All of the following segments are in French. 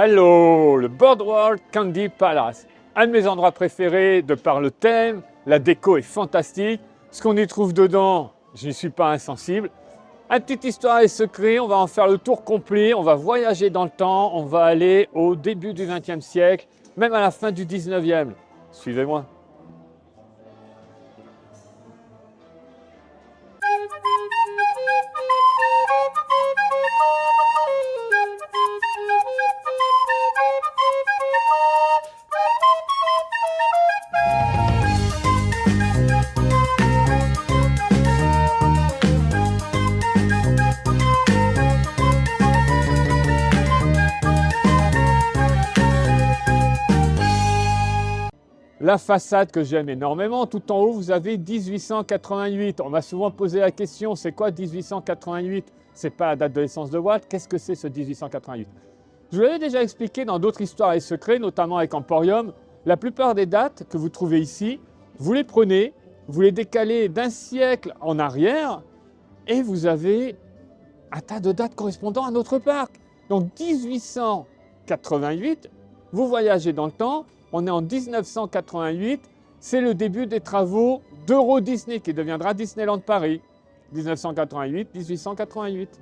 Hello, le Boardwalk Candy Palace. Un de mes endroits préférés de par le thème, la déco est fantastique. Ce qu'on y trouve dedans, je n'y suis pas insensible. Un petit histoire et secret, on va en faire le tour complet, on va voyager dans le temps, on va aller au début du XXe siècle, même à la fin du XIXe. Suivez-moi. La façade que j'aime énormément, tout en haut, vous avez 1888. On m'a souvent posé la question, c'est quoi 1888? C'est pas la date de naissance de Walt, qu'est-ce que c'est ce 1888? Je vous l'avais déjà expliqué dans d'autres histoires et secrets, notamment avec Emporium. La plupart des dates que vous trouvez ici, vous les prenez, vous les décalez d'un siècle en arrière et vous avez un tas de dates correspondant à notre parc. Donc 1888, vous voyagez dans le temps, on est en 1988, c'est le début des travaux d'Euro Disney qui deviendra Disneyland Paris. 1988, 1888.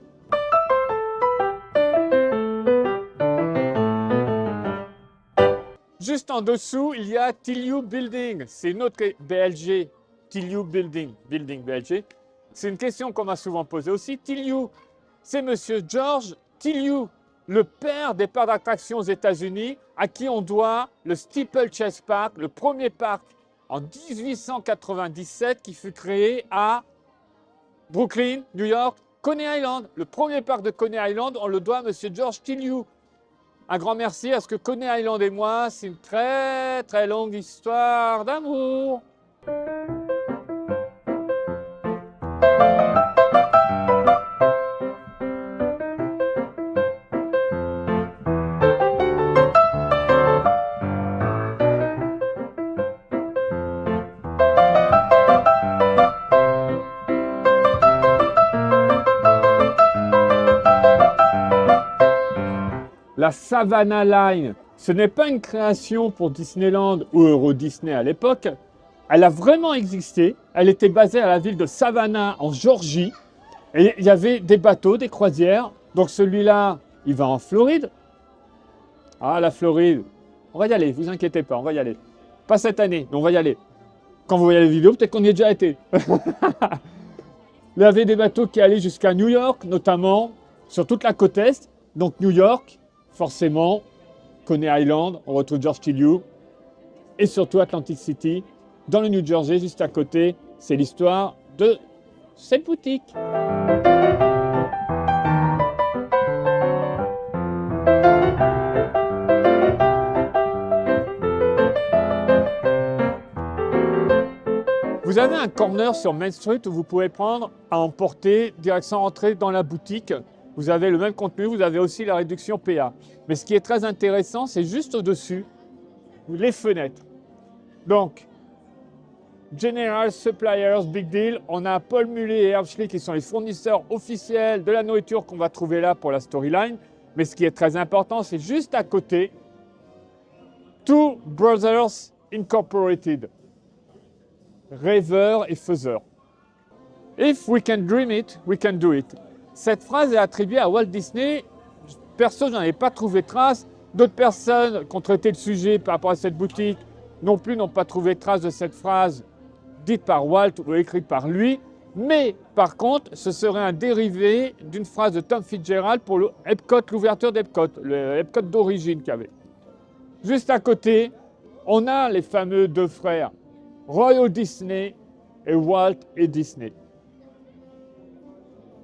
Juste en dessous, il y a Tilliou Building. C'est une autre BLG, Tilliou Building, Building BLG. C'est une question qu'on m'a souvent posée aussi. Tilliou, c'est Monsieur George Tilliou, le père des parcs d'attractions aux États-Unis, à qui on doit le Steeplechase Park, le premier parc en 1897 qui fut créé à Brooklyn, New York, Coney Island. Le premier parc de Coney Island, on le doit à Monsieur George Tilliou. Un grand merci à ce que Coney Island et moi, c'est une très très longue histoire d'amour. La Savannah Line, ce n'est pas une création pour Disneyland ou Euro Disney à l'époque. Elle a vraiment existé. Elle était basée à la ville de Savannah en Géorgie. Et il y avait des bateaux, des croisières. Donc celui-là, il va en Floride. Ah, la Floride. On va y aller, vous inquiétez pas, on va y aller. Pas cette année, mais on va y aller. Quand vous voyez les vidéos, peut-être qu'on y est déjà été. Il y avait des bateaux qui allaient jusqu'à New York, notamment sur toute la côte est. Donc New York, forcément, Coney Island, on retrouve George Tilliou, et surtout Atlantic City, dans le New Jersey, juste à côté. C'est l'histoire de cette boutique. Vous avez un corner sur Main Street où vous pouvez prendre à emporter, direction entrée dans la boutique. Vous avez le même contenu, vous avez aussi la réduction PA. Mais ce qui est très intéressant, c'est juste au-dessus, les fenêtres. Donc, General Suppliers, Big Deal, on a Paul Mullet et Hershey qui sont les fournisseurs officiels de la nourriture qu'on va trouver là pour la storyline. Mais ce qui est très important, c'est juste à côté, Two Brothers Incorporated, rêveurs et faiseurs. If we can dream it, we can do it. Cette phrase est attribuée à Walt Disney. Perso, je n'en ai pas trouvé trace. D'autres personnes qui ont traité le sujet par rapport à cette boutique non plus n'ont pas trouvé trace de cette phrase dite par Walt ou écrite par lui. Mais par contre, ce serait un dérivé d'une phrase de Tom Fitzgerald pour le Epcot, l'ouverture d'Epcot, le Epcot d'origine qu'il y avait. Juste à côté, on a les fameux deux frères, Roy Disney et Walt et Disney.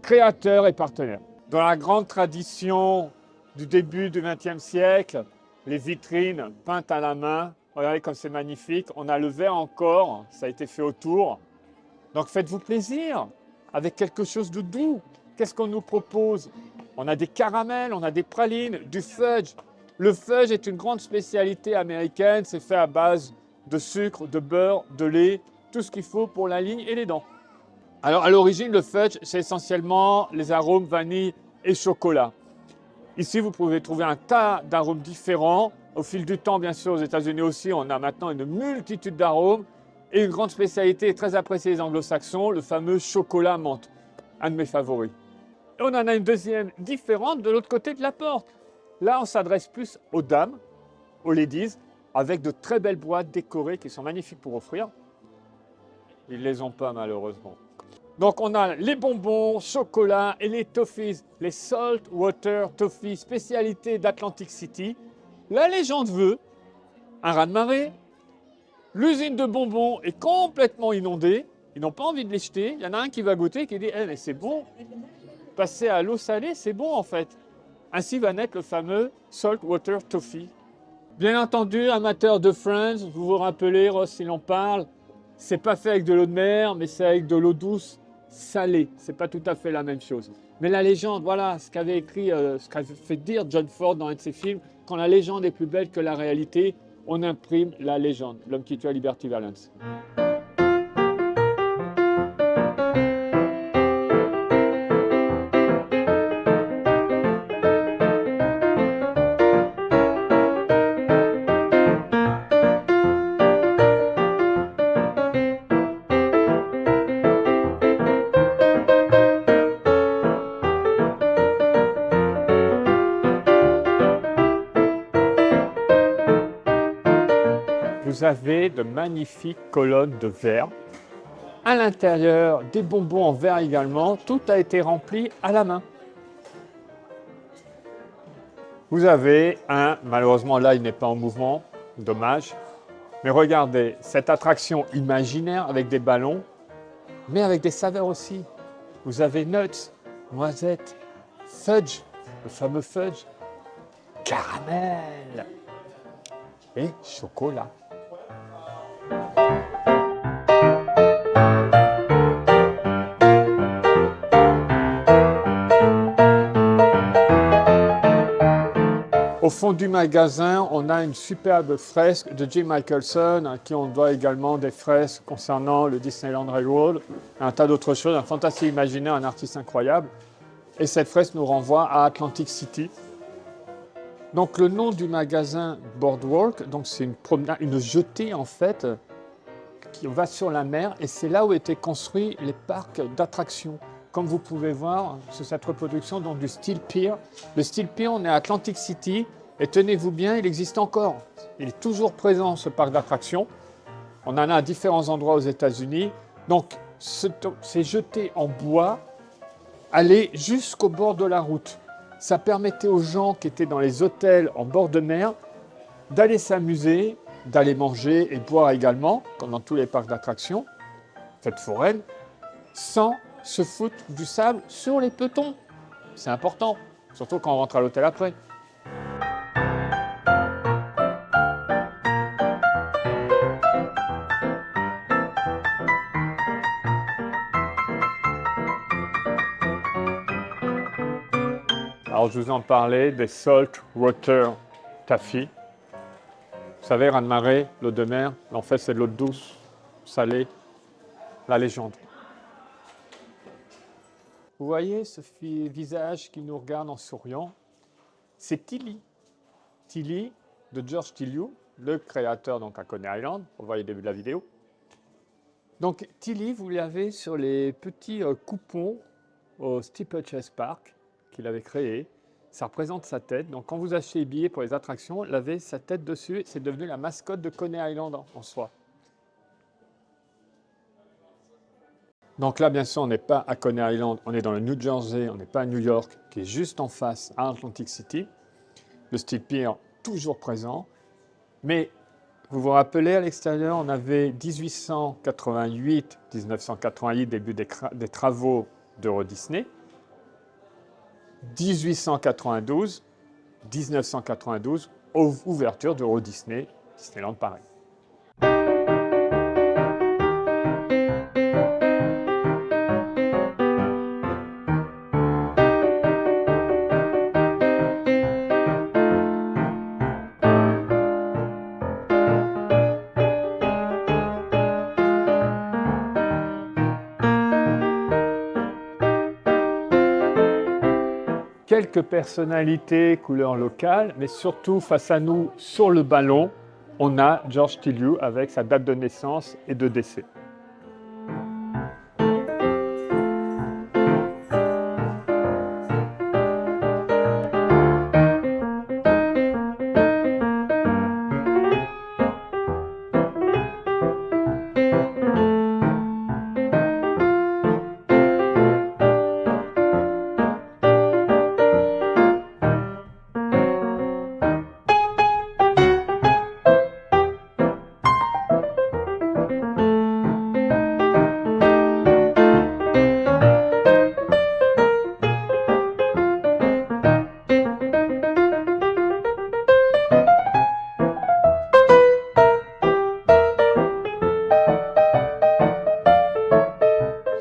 Créateurs et partenaires. Dans la grande tradition du début du XXe siècle, les vitrines peintes à la main, regardez comme c'est magnifique, on a le verre encore, ça a été fait autour. Donc faites-vous plaisir avec quelque chose de doux. Qu'est-ce qu'on nous propose? On a des caramels, on a des pralines, du fudge. Le fudge est une grande spécialité américaine, c'est fait à base de sucre, de beurre, de lait, tout ce qu'il faut pour la ligne et les dents. Alors à l'origine, le fudge, c'est essentiellement les arômes vanille et chocolat. Ici, vous pouvez trouver un tas d'arômes différents. Au fil du temps, bien sûr, aux États-Unis aussi, on a maintenant une multitude d'arômes. Et une grande spécialité très appréciée des anglo-saxons, le fameux chocolat menthe, un de mes favoris. Et on en a une deuxième différente de l'autre côté de la porte. Là, on s'adresse plus aux dames, aux ladies, avec de très belles boîtes décorées qui sont magnifiques pour offrir. Ils ne les ont pas malheureusement. Donc on a les bonbons, chocolat et les toffees, les Salt Water Toffees, spécialité d'Atlantic City. La légende veut un raz-de-marée. L'usine de bonbons est complètement inondée. Ils n'ont pas envie de les jeter. Il y en a un qui va goûter qui dit hey, mais c'est bon. Passer à l'eau salée, c'est bon en fait. Ainsi va naître le fameux Salt Water Toffee. Bien entendu, amateurs de Friends, vous vous rappelez, Ross, il en parle. C'est pas fait avec de l'eau de mer, mais c'est avec de l'eau douce salée. C'est pas tout à fait la même chose. Mais la légende, voilà, ce qu'avait écrit, ce qu'avait fait dire John Ford dans un de ses films, quand la légende est plus belle que la réalité, on imprime la légende. L'homme qui tue à Liberty Valance. Vous avez de magnifiques colonnes de verre. À l'intérieur, des bonbons en verre également. Tout a été rempli à la main. Vous avez malheureusement là, il n'est pas en mouvement, dommage. Mais regardez, cette attraction imaginaire avec des ballons, mais avec des saveurs aussi. Vous avez nuts, noisettes, fudge, le fameux fudge, caramel et chocolat. Au fond du magasin, on a une superbe fresque de Jim Michelson, à qui on doit également des fresques concernant le Disneyland Railroad, un tas d'autres choses, un fantastique imaginaire, un artiste incroyable. Et cette fresque nous renvoie à Atlantic City. Donc le nom du magasin Boardwalk, donc c'est une jetée en fait qui va sur la mer, et c'est là où étaient construits les parcs d'attractions. Comme vous pouvez voir sur cette reproduction donc, du Steel Pier. Le Steel Pier, on est à Atlantic City et tenez-vous bien, il existe encore. Il est toujours présent ce parc d'attractions. On en a à différents endroits aux États-Unis. Donc ces jetés en bois allaient jusqu'au bord de la route. Ça permettait aux gens qui étaient dans les hôtels en bord de mer d'aller s'amuser, d'aller manger et boire également, comme dans tous les parcs d'attractions, fêtes foraines, sans se foutre du sable sur les petons. C'est important, surtout quand on rentre à l'hôtel après. Alors je vous en parlais des Salt Water Taffy. Vous savez, raz-de-marée, l'eau de mer, en fait c'est de l'eau douce, salée, la légende. Vous voyez ce visage qui nous regarde en souriant? C'est Tilly. Tilly de George Tilly, le créateur donc à Coney Island. On voit le début de la vidéo. Donc Tilly, vous l'avez sur les petits coupons au Steeplechase Park qu'il avait créé. Ça représente sa tête. Donc quand vous achetez les billets pour les attractions, il avait sa tête dessus. C'est devenu la mascotte de Coney Island en soi. Donc là, bien sûr, on n'est pas à Coney Island, on est dans le New Jersey, on n'est pas à New York, qui est juste en face à Atlantic City. Le Steel Pier, toujours présent. Mais vous vous rappelez, à l'extérieur, on avait 1888, 1988, début des travaux d'Euro Disney. 1892, 1992, ouverture d'Euro Disney, Disneyland Paris. quelques personnalités couleur locale, mais surtout face à nous sur le ballon, on a George Tilyou avec sa date de naissance et de décès.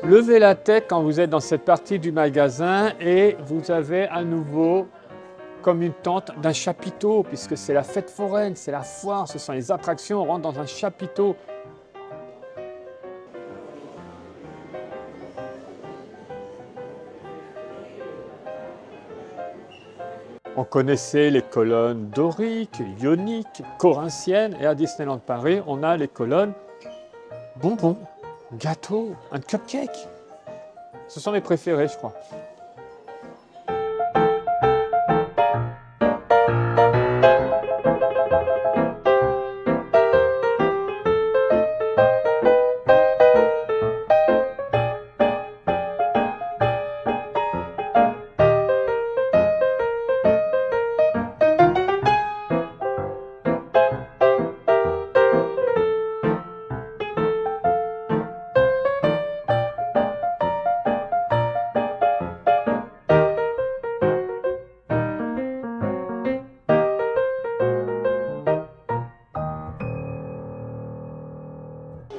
Levez la tête quand vous êtes dans cette partie du magasin et vous avez à nouveau comme une tente d'un chapiteau, puisque c'est la fête foraine, c'est la foire, ce sont les attractions, on rentre dans un chapiteau. On connaissait les colonnes doriques, ioniques, corinthiennes, et à Disneyland Paris, on a les colonnes bonbons, gâteaux, un cupcake. Ce sont mes préférés, je crois.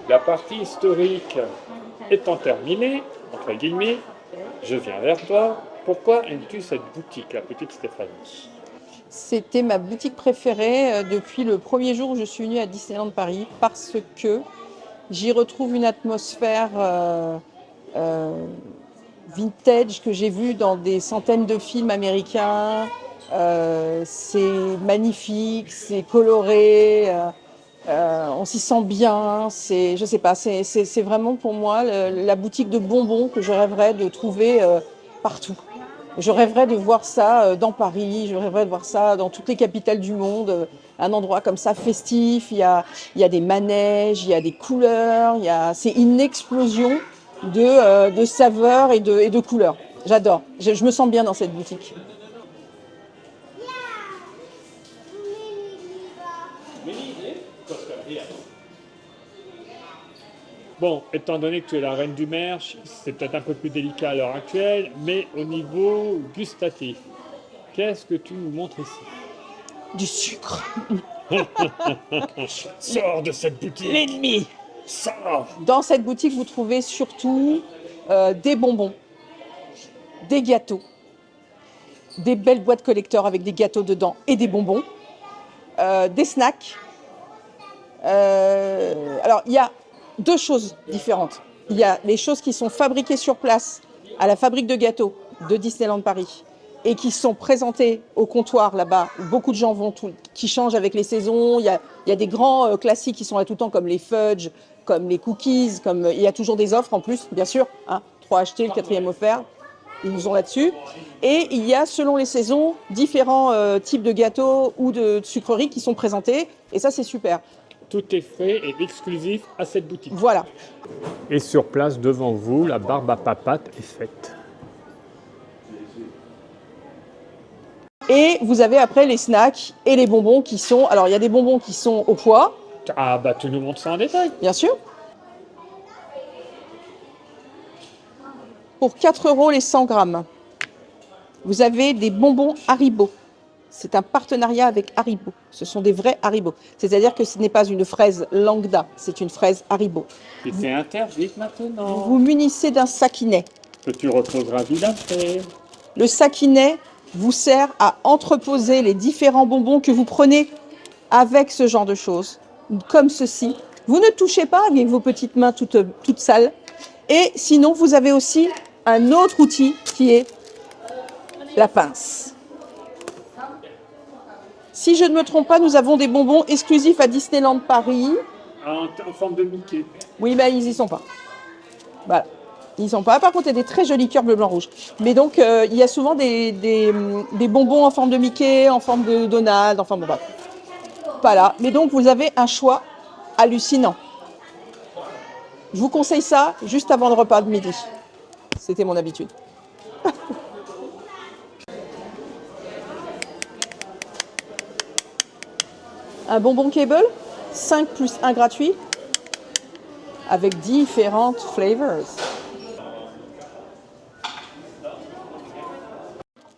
La partie historique étant terminée, entre guillemets, je viens vers toi. Pourquoi aimes-tu cette boutique, la petite Stéphanie? C'était ma boutique préférée depuis le premier jour où je suis venue à Disneyland Paris parce que j'y retrouve une atmosphère vintage que j'ai vue dans des centaines de films américains. C'est magnifique, c'est coloré. On s'y sent bien, je sais pas, c'est vraiment pour moi la boutique de bonbons que je rêverais de trouver partout. Je rêverais de voir ça dans Paris, je rêverais de voir ça dans toutes les capitales du monde, un endroit comme ça festif, il y a des manèges, il y a des couleurs, c'est une explosion de saveurs et de couleurs. J'adore, je me sens bien dans cette boutique. Bon, étant donné que tu es la reine du merch, c'est peut-être un peu plus délicat à l'heure actuelle, mais au niveau gustatif, qu'est-ce que tu nous montres ici? Du sucre. Sors de cette boutique! L'ennemi. Sors! Dans cette boutique, vous trouvez surtout des bonbons, des gâteaux, des belles boîtes collector avec des gâteaux dedans et des bonbons, des snacks. Alors, il y a deux choses différentes. Il y a les choses qui sont fabriquées sur place à la fabrique de gâteaux de Disneyland Paris et qui sont présentées au comptoir là-bas, où beaucoup de gens vont, qui changent avec les saisons. Il y a des grands classiques qui sont là tout le temps, comme les fudge, comme les cookies, il y a toujours des offres en plus, bien sûr, hein, 3 achetés, le 4e offert, ils nous ont là-dessus. Et il y a, selon les saisons, différents types de gâteaux ou de sucreries qui sont présentés, et ça c'est super. Tout est frais et exclusif à cette boutique. Voilà. Et sur place, devant vous, la barbe à papate est faite. Et vous avez après les snacks et les bonbons qui sont... Alors, il y a des bonbons qui sont au poids. Ah, bah tu nous montres ça en détail. Bien sûr. Pour 4 € les 100 grammes, vous avez des bonbons Haribo. C'est un partenariat avec Haribo. Ce sont des vrais Haribo. C'est-à-dire que ce n'est pas une fraise lambda, c'est une fraise Haribo. Et c'est interdit maintenant. Vous vous munissez d'un sakinet. Que tu reposeras vite après. Le sakinet vous sert à entreposer les différents bonbons que vous prenez avec ce genre de choses, comme ceci. Vous ne touchez pas avec vos petites mains toutes sales. Et sinon, vous avez aussi un autre outil qui est la pince. Si je ne me trompe pas, nous avons des bonbons exclusifs à Disneyland Paris. En forme de Mickey. Oui, mais ils n'y sont pas. Voilà. Ils n'y sont pas. Par contre, il y a des très jolis cœurs bleu, blanc, rouge. Mais donc, il y a souvent des bonbons en forme de Mickey, en forme de Donald, en forme de... Voilà. Mais donc, vous avez un choix hallucinant. Je vous conseille ça juste avant le repas de midi. C'était mon habitude. Un bonbon cable, 5 plus 1 gratuit, avec différentes flavors.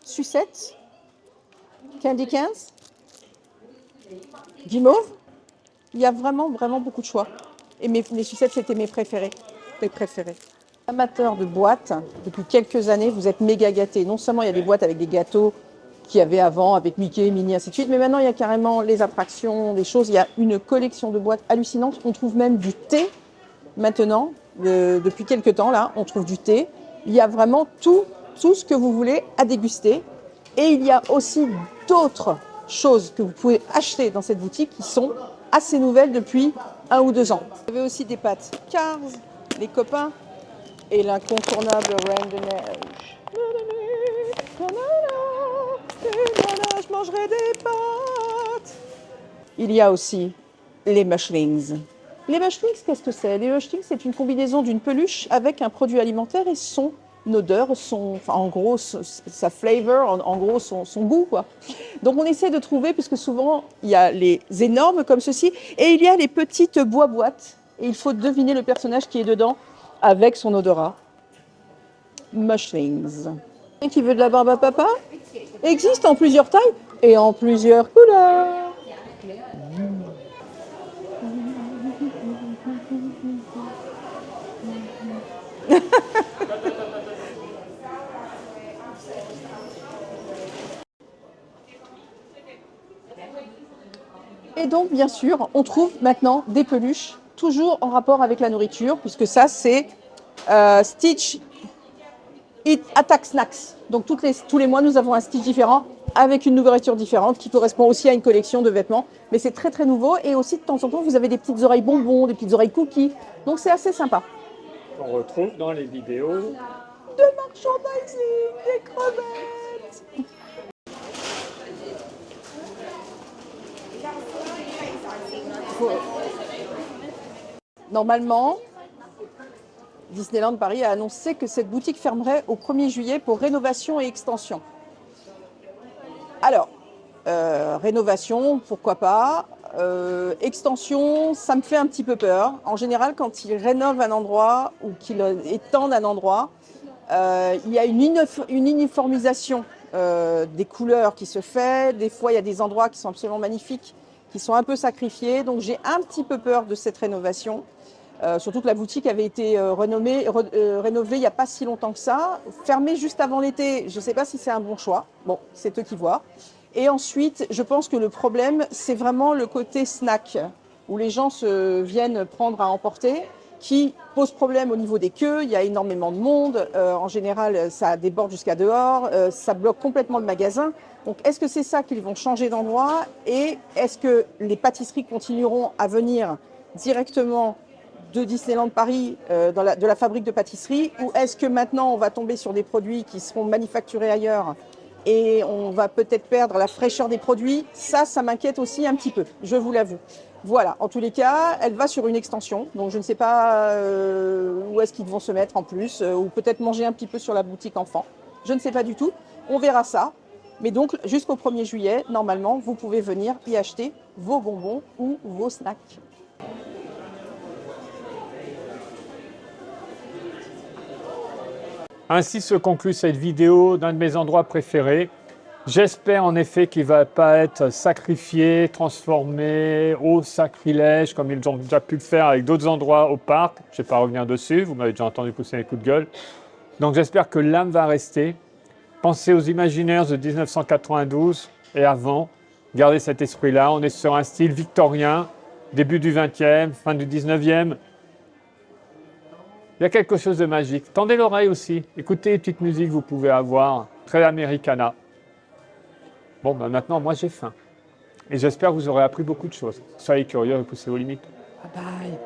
Sucette, candy cans, guimauve. Il y a vraiment beaucoup de choix. Et les sucettes, c'était mes préférés. Amateurs de boîtes, depuis quelques années, vous êtes méga gâtés. Non seulement il y a des boîtes avec des gâteaux qu'il y avait avant, avec Mickey, Minnie, ainsi de suite, mais maintenant il y a carrément les attractions, des choses. Il y a une collection de boîtes hallucinantes. On trouve même du thé maintenant, depuis quelques temps là, on trouve du thé. Il y a vraiment tout ce que vous voulez à déguster. Et il y a aussi d'autres choses que vous pouvez acheter dans cette boutique qui sont assez nouvelles depuis 1 ou 2 ans. Vous avez aussi des pâtes Cars, les copains, et l'incontournable Reine de Neige. Je mangerai des pâtes. Il y a aussi les Mushlings. Les Mushlings, qu'est-ce que c'est? Les Mushlings, c'est une combinaison d'une peluche avec un produit alimentaire et son odeur, en gros, sa flavor, en gros, son goût, quoi. Donc, on essaie de trouver, puisque souvent, il y a les énormes comme ceci, et il y a les petites boîtes, et il faut deviner le personnage qui est dedans avec son odorat. Mushlings. Et qui veut de la barbe à papa? Existe en plusieurs tailles et en plusieurs couleurs. Et donc, bien sûr, on trouve maintenant des peluches, toujours en rapport avec la nourriture, puisque ça, c'est Stitch Eat Attack Snacks. Donc, tous les mois, nous avons un Stitch différent, avec une nourriture différente, qui correspond aussi à une collection de vêtements. Mais c'est très, très nouveau. Et aussi, de temps en temps, vous avez des petites oreilles bonbons, des petites oreilles cookies. Donc, c'est assez sympa. On retrouve dans les vidéos de merchandising, des crevettes. Normalement, Disneyland Paris a annoncé que cette boutique fermerait au 1er juillet pour rénovation et extension. Alors, rénovation, pourquoi pas. Extension, ça me fait un petit peu peur. En général, quand ils rénovent un endroit ou qu'ils étendent un endroit, il y a une uniformisation des couleurs qui se fait. Des fois, il y a des endroits qui sont absolument magnifiques, qui sont un peu sacrifiés. Donc, j'ai un petit peu peur de cette rénovation. Surtout que la boutique avait été rénovée il n'y a pas si longtemps que ça. Fermée juste avant l'été, je ne sais pas si c'est un bon choix. Bon, c'est eux qui voient. Et ensuite, je pense que le problème, c'est vraiment le côté snack, où les gens viennent prendre à emporter, qui pose problème au niveau des queues. Il y a énormément de monde. En général, ça déborde jusqu'à dehors. Ça bloque complètement le magasin. Donc, est-ce que c'est ça qu'ils vont changer d'endroit? Et est-ce que les pâtisseries continueront à venir directement de Disneyland Paris, de la fabrique de pâtisserie, ou est-ce que maintenant on va tomber sur des produits qui seront manufacturés ailleurs et on va peut-être perdre la fraîcheur des produits? Ça m'inquiète aussi un petit peu, je vous l'avoue. Voilà, en tous les cas, elle va sur une extension, donc je ne sais pas où est-ce qu'ils vont se mettre en plus, ou peut-être manger un petit peu sur la boutique enfant. Je ne sais pas du tout, on verra ça. Mais donc, jusqu'au 1er juillet, normalement, vous pouvez venir y acheter vos bonbons ou vos snacks. Ainsi se conclut cette vidéo d'un de mes endroits préférés. J'espère en effet qu'il ne va pas être sacrifié, transformé au sacrilège comme ils ont déjà pu le faire avec d'autres endroits au parc. Je ne vais pas revenir dessus, vous m'avez déjà entendu pousser les coups de gueule. Donc j'espère que l'âme va rester. Pensez aux Imagineers de 1992 et avant. Gardez cet esprit-là. On est sur un style victorien, début du 20e, fin du 19e. Il y a quelque chose de magique. Tendez l'oreille aussi. Écoutez les petites musiques que vous pouvez avoir. Très Americana. Bon, ben maintenant, moi, j'ai faim. Et j'espère que vous aurez appris beaucoup de choses. Soyez curieux et poussez vos limites. Bye bye.